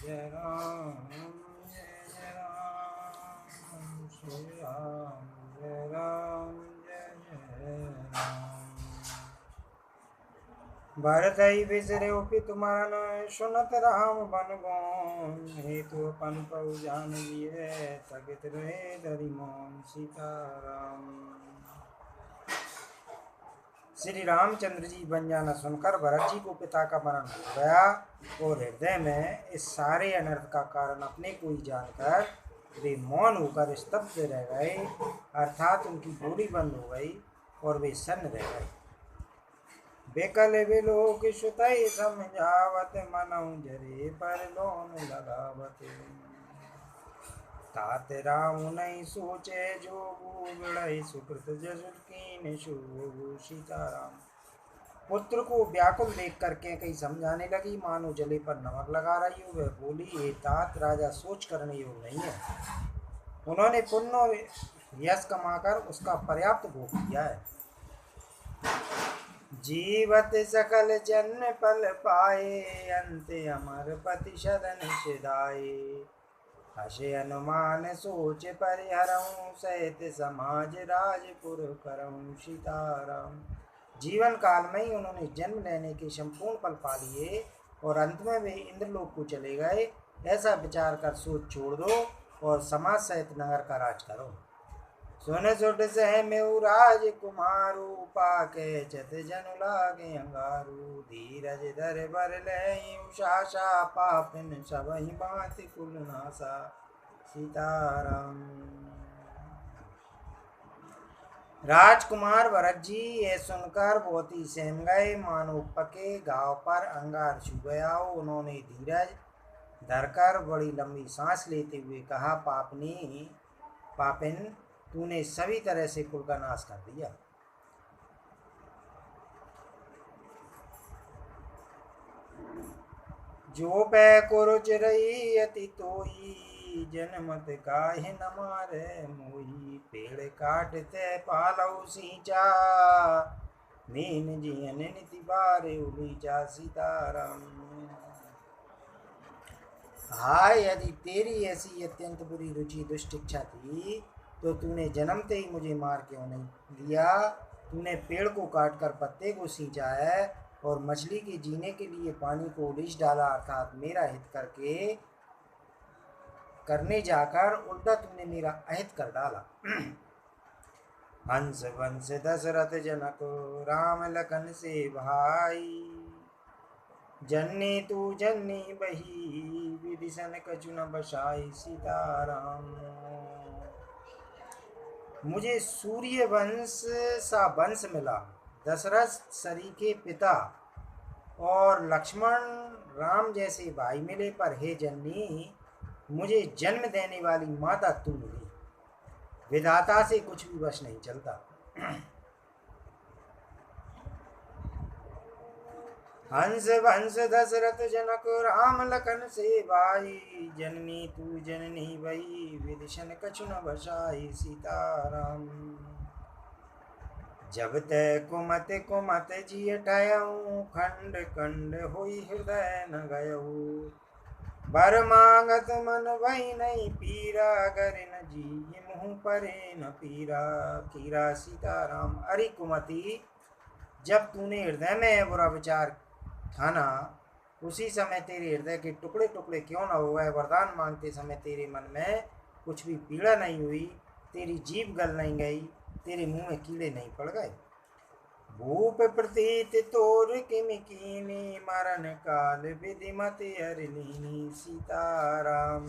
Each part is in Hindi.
जय राम जय जय राम श्री राम जय राम जय जय राम। भरत ही बिसरे उपि तुम्हारा सुनत राम बन गौन हेतु अपन पउ जान लिए तगित रहे धरि मौन। सीताराम। श्री रामचंद्र जी बन जाना सुनकर भरत जी को पिता का मरण हो गया और हृदय में इस सारे अनर्थ का कारण अपने को ही जानकर वे मौन होकर स्तब्ध रह गए, अर्थात उनकी बोली बंद हो गई और वे सन्न रह गए। बेकल विलोक सुतई समझावत मनऊ जरे पर लोन लगावत तात राम नहीं सोचे जोगु बिड़ई सुकृत जसुर कीन शुभु। सीताराम। पुत्र को व्याकुल देख करके कई समझाने लगी, मानो जले पर नमक लगा रही हो। वह बोली, ये तात राजा सोच करने योग नहीं है। उन्होंने पुण्य और यश कमाकर उसका पर्याप्त भोग किया है। जीवत सकल जन पल पाए अंत अमर पति सदन सिधाए हसे अनुमान सोच परिहरऊं सहित समाज राजपुर करऊं। सीताराम। जीवन काल में ही उन्होंने जन्म लेने के संपूर्ण पल पा लिए और अंत में वे इंद्रलोक को चले गए। ऐसा विचार कर सोच छोड़ दो और समाज सहित नगर का राज करो। सुन सुट सह मेऊ राज कुमारू पाके चत जनु लागे अंगारू धीरज धर बर ले उषाशा पापिन सब ही बात कुल नासा। सीताराम। राजकुमार भरत जी ये सुनकर बहुत ही सहम गए, मानो पके घाव पर अंगार छू गया हो। उन्होंने धीरज धरकर बड़ी लंबी सांस लेते हुए कहा, पापिन तूने सभी तरह से कुल का नाश कर दिया। जो पै को रुच रही अति तोही जनमत काहे न मारे मोही पेड़ काटते पालऊ सींचा मीन जियन निति बारे उलीचा। सीताराम। हाय, यदि तेरी ऐसी अत्यंत बुरी रुचि दुष्ट इच्छा थी तो तूने जन्मते ही मुझे मार क्यों नहीं दिया। तूने पेड़ को काटकर पत्ते को सींचा है और मछली के जीने के लिए पानी को उलीच डाला, अर्थात मेरा हित करने जाकर उल्टा तूने मेरा अहित कर डाला। हंस वंश दशरथ जनक राम लखन से भाई जननी तू जननी बही विदिशन कछु न बसाई। सीताराम। मुझे सूर्य वंश सा वंश मिला, दशरथ सरीखे पिता और लक्ष्मण राम जैसे भाई मिले, पर हे जननी मुझे जन्म देने वाली माता तू मिली। विधाता से कुछ भी वश नहीं चलता। हंस वंश दशरथ जनक राम लखन से भाई जननी तू जननी भई विदिशन कछु न बसाई। सीताराम। जब तय कुमत कुमत जिय टयऊ खंड खंड हुई हृदय न गयऊ बर मांगत मन वही नहीं पीरा गर न जी मुँह परे न पीरा कीरा। सीताराम। अरे कुमति, जब तूने हृदय में बुरा विचार ठाना उसी समय तेरे हृदय के टुकड़े टुकड़े क्यों न हो गए। वरदान मांगते समय तेरे मन में कुछ भी पीड़ा नहीं हुई, तेरी जीभ गल नहीं गई, तेरे मुंह में कीड़े नहीं पड़ गए। भूप प्रतीत तोर किमिकीनी मरण काल विधिमत हरिलीनी। सीताराम।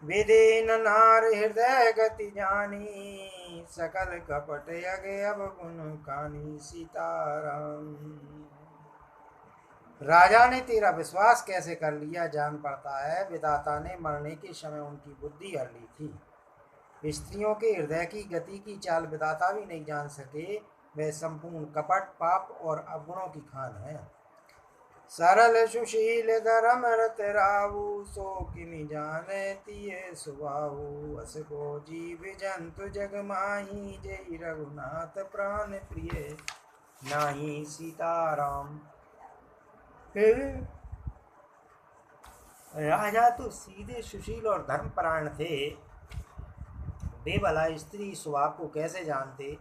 विधि न नार हृदय गति जानी सकल कपट यगे अब गुण कानी। सीताराम। राजा ने तेरा विश्वास कैसे कर लिया जान पड़ता है। विधाता ने मरने के समय उनकी बुद्धि हर ली थी। स्त्रियों के हृदय की गति की चाल विधाता भी नहीं जान सके। वह संपूर्ण कपट पाप और अवगुणों की खान है। सरल सुशील धर्म रत राहु सो किमि जाने तिये सुभाहु अस को जीव जंतु जग माही जय रघुनाथ प्राण प्रिय नाही। सीताराम। फिर राजा तो सीधे सुशील और धर्मपरायण थे, वे भला स्त्री स्वभाव को कैसे जानते।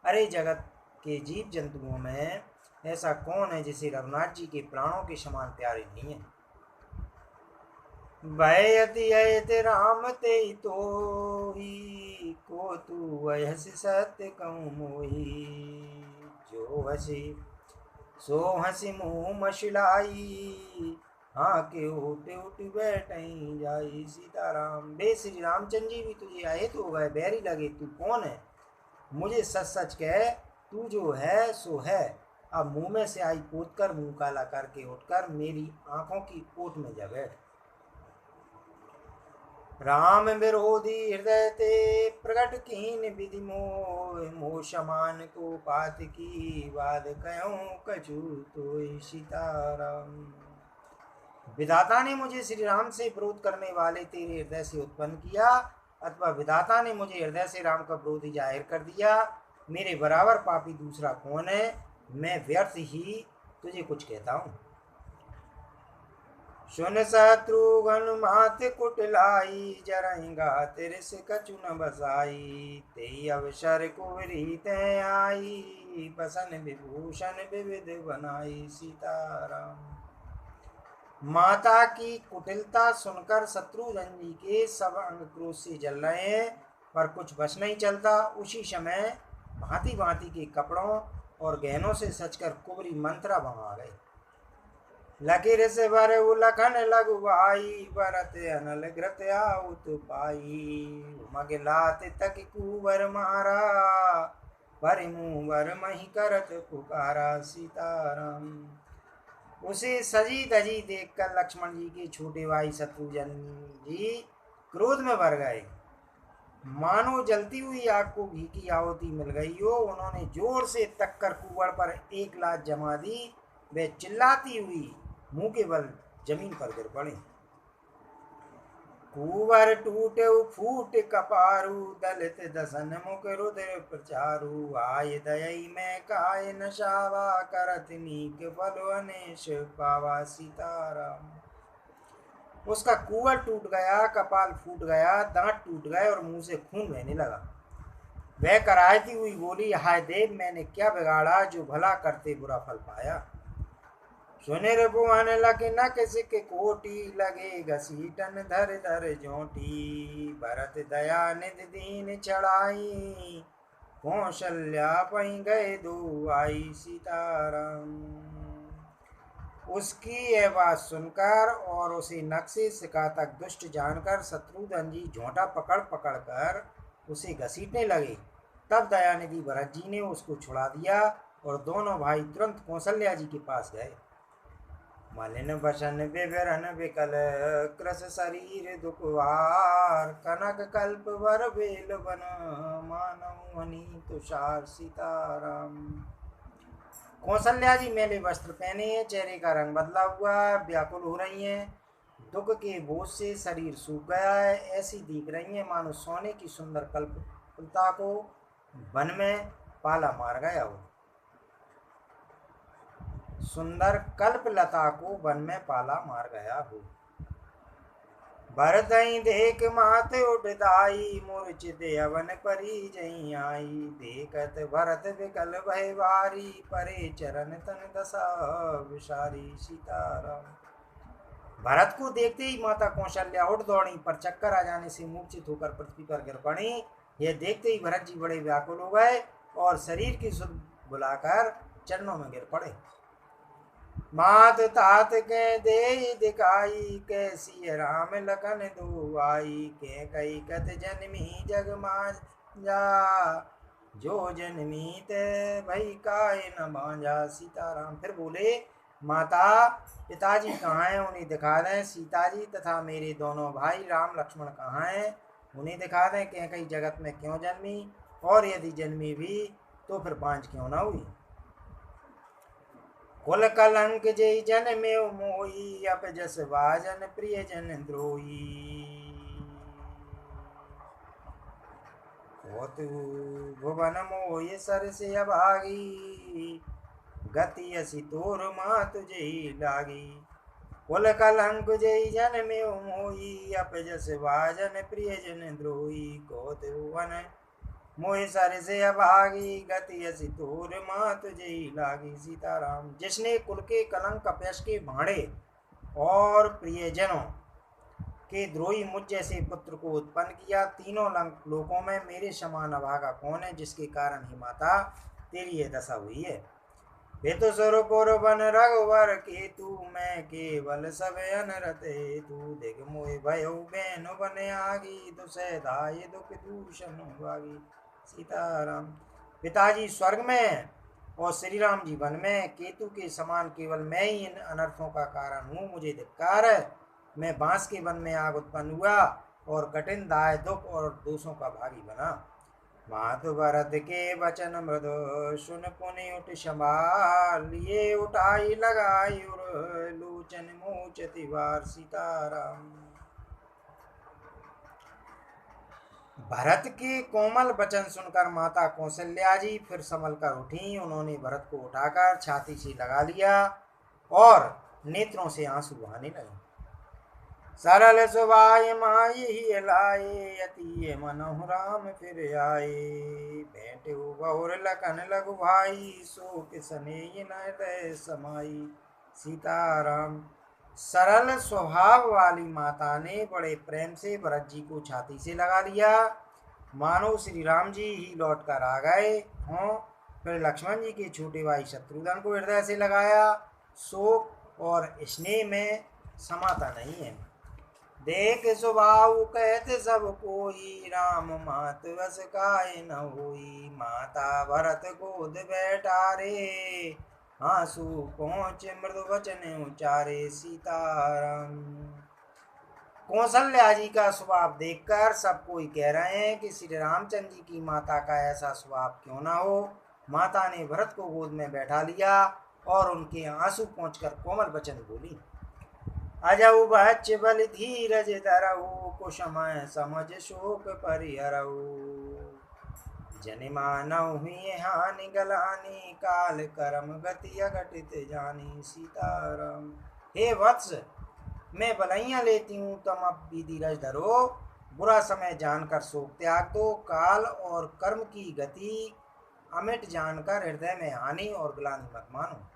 अरे जगत के जीव जंतुओं में ऐसा कौन है जिसे रघुनाथ जी के प्राणों के समान प्यारे नहीं है। भयति अयत राम ते तो ही को तू अयस सत्य कहूँ मोही। जो हसी सो हसी मुँह मशिलाई, हाँ के उठ उठ बैठई जाई सीताराम। बे श्री रामचंद्र जी भी तुझे आए तो गए बैरी लगे, तू कौन है मुझे सच सच कह, तू जो है सो है। अब मुंह में से आई पोत कर मुंह काला करके उठकर मेरी आंखों की ओट में जा बैठ। राम विरोधी हृदय ते प्रकट कीन विधि मोह, मोह समान को पात की बात कहूँ कछु तो सीताराम। विधाता ने मुझे श्री राम से विरोध करने वाले तेरे हृदय से उत्पन्न किया, अथवा विधाता ने मुझे हृदय से राम का विरोधी जाहिर कर दिया। मेरे बराबर पापी दूसरा कौन है। मैं व्यर्थ ही तुझे कुछ कहता हूँ। सुन शत्रुघ्न मात कुटलाई, जरहिंगा तेरे से कछु न बसाई। तेई अवसर कुवरी ते आई, बसन विभूषण विविध बनाई सीताराम। माता की कुटिलता सुनकर शत्रुघ्न जी के सब अंग क्रोध से जल रहे हैं, पर कुछ बस नहीं चलता। उसी समय भांति भांति के कपड़ों और गहनों से सजकर कुबरी मंत्रा बना गए। लकीर से भरे उलखन लघु भाई, भरत अनल घृत आउत पाई। मगलात तक कुवर मारा, भरे मुँह भर मही करत पुकारा सीताराम। उसे सजी धजी देखकर लक्ष्मण जी के छोटे भाई शत्रुघ्न जी क्रोध में भर गए, मानो जलती हुई आग को घी की आहुति मिल गई हो। उन्होंने जोर से टक्कर कुंवर पर एक लात जमा दी। वे चिल्लाती हुई मुंह के बल जमीन पर गिर पड़े। कुंवर टूटे फूट कपारू, दलित दसन मुख रुद्र प्रचारू। आय दयई में काय नशावा, करत नीक बल अनेश पावा सीताराम। उसका कुंवर टूट गया, कपाल फूट गया, दांत टूट गए और मुंह से खून बहने लगा। वह कराहती हुई बोली, हाय देव मैंने क्या बिगाड़ा जो भला करते बुरा फल पाया। सुनिर भुवन लगे न किसी के कोटी, लगे घसीटन धर धर जोटी। भरत दया निधि दीन चढ़ाई, कौशल्या पही गए दो आई सीताराम। उसकी यह बात सुनकर और उसे नक्शे सिका तक दुष्ट जानकर शत्रुघ्न जी झोंटा पकड़ पकड़ कर उसे घसीटने लगे। तब दयानिधि भरत जी ने उसको छुड़ा दिया और दोनों भाई तुरंत कौशल्या जी के पास गए। मलिन बसन विवरण विकल, कृस शरीर दुखवार। कनक कल्प वर बेल बन, मानव हनी तुषार सीताराम। कौशल्या जी मैले वस्त्र पहने हैं, चेहरे का रंग बदला हुआ, व्याकुल हो रही हैं, दुख के बोझ से शरीर सूख गया है। ऐसी दिख रही हैं मानो सोने की सुंदर कल्पलता को वन में पाला मार गया हो। सुंदर कल्पलता को वन में पाला मार गया हो। भरत देख मात उठदाई, मूर्छित अवन परी जई आई। देखत भरत विकल भय भारी, परे चरण तन दशा विसारी सीताराम। भरत को देखते ही माता कौशल्या उठ दौड़ी, पर चक्कर आ जाने से मूर्छित होकर पृथ्वी पर गिर पड़ी। यह देखते ही भरत जी बड़े व्याकुल हो गए और शरीर की सुध बुलाकर चरणों में गिर पड़े। मात तात के दे दिखाई, कैसी राम लखन दो आई। के कई कत जन्मी जग मांझा, जो जन्मी ते भई काय न भांजा सीताराम। फिर बोले, माता पिताजी कहाँ हैं, उन्हें दिखा दें। सीता जी तथा मेरे दोनों भाई राम लक्ष्मण कहाँ हैं, उन्हें दिखा दें। के कई जगत में क्यों जन्मी, और यदि जन्मी भी तो फिर बांझ क्यों न हुई। कुल कलंक जय जन में मोही, अप जस भाजन प्रिय जन द्रोही। भुवन मोह सर से अभागी, गति असी तोर माँ तुझे लागी। कुल कलंक जय जन में मोही, अपजस भाजन प्रिय जन द्रोही। को त्रिभुवन मोहि सर से अभागी, गति असी तोर मात जय लागी। सीताराम। जिसने कुल के कलंक अपयश के भाड़े और प्रियजनों के द्रोही मुझ जैसे पुत्र को उत्पन्न किया, तीनों लोकों में मेरे समान अभागा कौन है, जिसके कारण ही माता तेरी ये दशा हुई है। हेतु स्वरूपुर बन रघुवर केतु, मैं केवल सब अनरत हेतु। दिग मोहि भयो बेनु बन आगी, दुसह धाये दुख दूषण भागी। सीताराम। पिताजी स्वर्ग में और श्री राम जी वन में, केतु के समान केवल मैं ही इन अनर्थों का कारण हूँ, मुझे धिक्कार है। मैं बांस के वन में आग उत्पन्न हुआ और कठिन दाय दुख और दोषों का भागी बना। मातु भरत के वचन मृदु, सुन पुनि उठ संभाल, ये उठाई लगाई उर, लोचन मोचति वार। सीताराम। भरत के कोमल वचन सुनकर माता कौशल्या जी फिर संभल कर उठी। उन्होंने भरत को उठाकर छाती से लगा लिया और नेत्रों से आंसू बहाने लगे। सरल सुभाय माई ही लाए, अति मनहु राम फिर आए। भेंट बहुर लखन लघु भाई, शोक सनेह न हृदय समाई। सीताराम। सरल स्वभाव वाली माता ने बड़े प्रेम से भरत जी को छाती से लगा लिया, मानो श्री राम जी ही लौट कर आ गए हों। फिर लक्ष्मण जी के छोटे भाई शत्रुघ्न को हृदय से लगाया। शोक और स्नेह में समाता नहीं है। देख स्वभाव कहते सब कोई, राम मात बस काय न होई। माता भरत गोद बैठारे, आंसू पहुँचे मृदु वचन उचारे। सीताराम। कौशल्या जी का स्वभाव देखकर सब कोई कह रहे हैं कि श्री रामचंद्र जी की माता का ऐसा स्वभाव क्यों ना हो। माता ने भरत को गोद में बैठा लिया और उनके आंसू पहुँचकर कोमल वचन बोली। अजऊ बच बल धीरज धरऊ, कुसमय समझ शोक परिहरऊ। जनि मानव हुई हानि गलानी, काल कर्म गति अघटित जानी। सीताराम। हे वत्स, मैं बलैया लेती हूँ, तुम अब भी धीरज धरो। बुरा समय जानकर शोक त्याग दो। काल और कर्म की गति अमिट जानकर हृदय में हानि और ग्लानि मत मानो।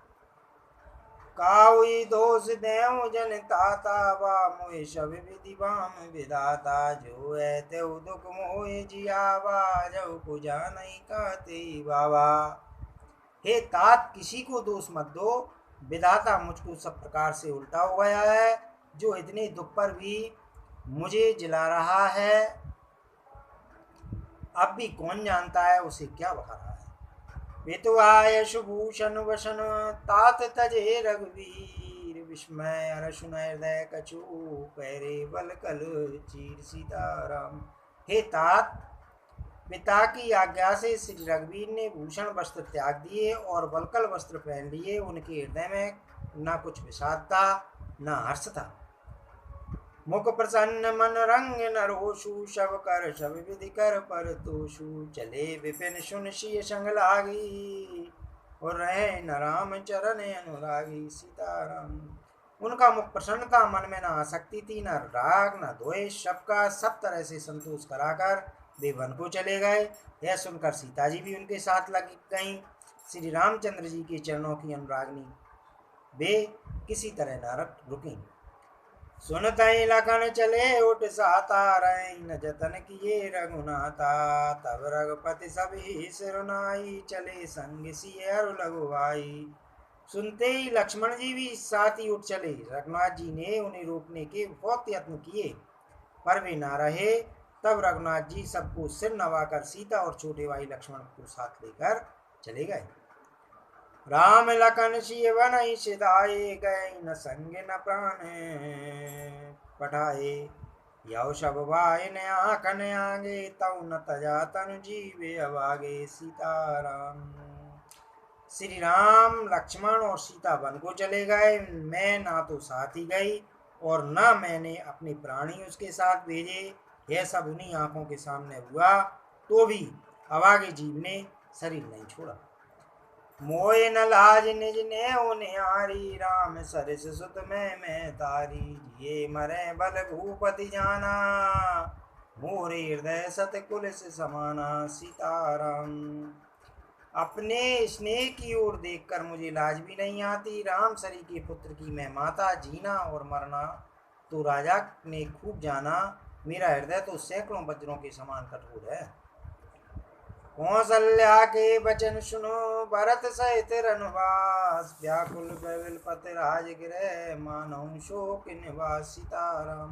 काउई दोष देव जन ताता, बा मोहि सब विधि बाम विधाता। जो है तेउ दुख मोहि जियावा, जब पूजा नहीं कहते बाबा। हे तात, किसी को दोष मत दो, विधाता मुझको सब प्रकार से उल्टा हो गया है। जो इतने दुख पर भी मुझे जिला रहा है, अब भी कौन जानता है उसे क्या बता रहा है। पितुआय सुभूषण वसन, तात तजे रघुवीर। विस्मय अर सुन हृदय कछु, पैरे बल कल चीर। सीताराम। हे तात, पिता की आज्ञा से श्री रघुवीर ने भूषण वस्त्र त्याग दिए और बलकल वस्त्र पहन लिए। उनके हृदय में न कुछ विषाद था न हर्ष था। मुख प्रसन्न मन रंग न रोषु, शब कर शब विधि कर पर तोषु। चले विपिन सुन सिय संग लागी, और रहे न राम चरण अनुरागी। सीताराम। उनका मुख प्रसन्न था, मन में न आसक्ति थी, न राग न द्वेष। सबका सब तरह से संतोष कराकर वे वन को चले गए। यह सुनकर सीता जी भी उनके साथ लगी गईं। श्री रामचंद्र जी के चरणों की अनुरागनी वे किसी तरह न रुकी। सुनतई लखन चले उठ साता, रहे न जतन किए रघुनाथा। तब रघुपति सभी सिरुनाई, चले संग सिय अरु लघु भाई। सुनते ही लक्ष्मण जी भी साथ ही उठ चले। रघुनाथ जी ने उन्हें रोकने के बहुत यत्न किए, पर वे ना रहे। तब रघुनाथ जी सबको सिर नवाकर सीता और छोटे भाई लक्ष्मण को साथ लेकर चले गए। राम लखन सिय बनहि सिधाए, गए न संग न प्राण पठाए। यौ सब भाई ने आखन आगे, तौ न तजा तनु जीवे अभागे। सीताराम। श्री राम लक्ष्मण और सीता वन को चले गए। मैं ना तो साथ ही गई और न मैंने अपने प्राणी उसके साथ भेजे। यह सब उन्हीं आंखों के सामने हुआ तो भी अभागे जीव ने शरीर नहीं छोड़ा। मोय न लाज निज ने उनियारी, राम सरिस सुत मैं तारी। ये मरे बल भूपति जाना, मोरे हृदय सत कुलिस समाना। सीताराम। अपने स्नेह की ओर देखकर मुझे लाज भी नहीं आती। राम सरी के पुत्र की मैं माता, जीना और मरना तो राजा ने खूब जाना। मेरा हृदय तो सैकड़ों वज्रों के समान कठोर है। कौशल्या के वचन सुनो, भरत सहित रनवास। व्याकुल बैल पति राजगृह, मानव शोक निवास। सीताराम।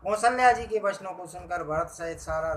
कौशल्या जी के वचनों को सुनकर भरत सहित सारा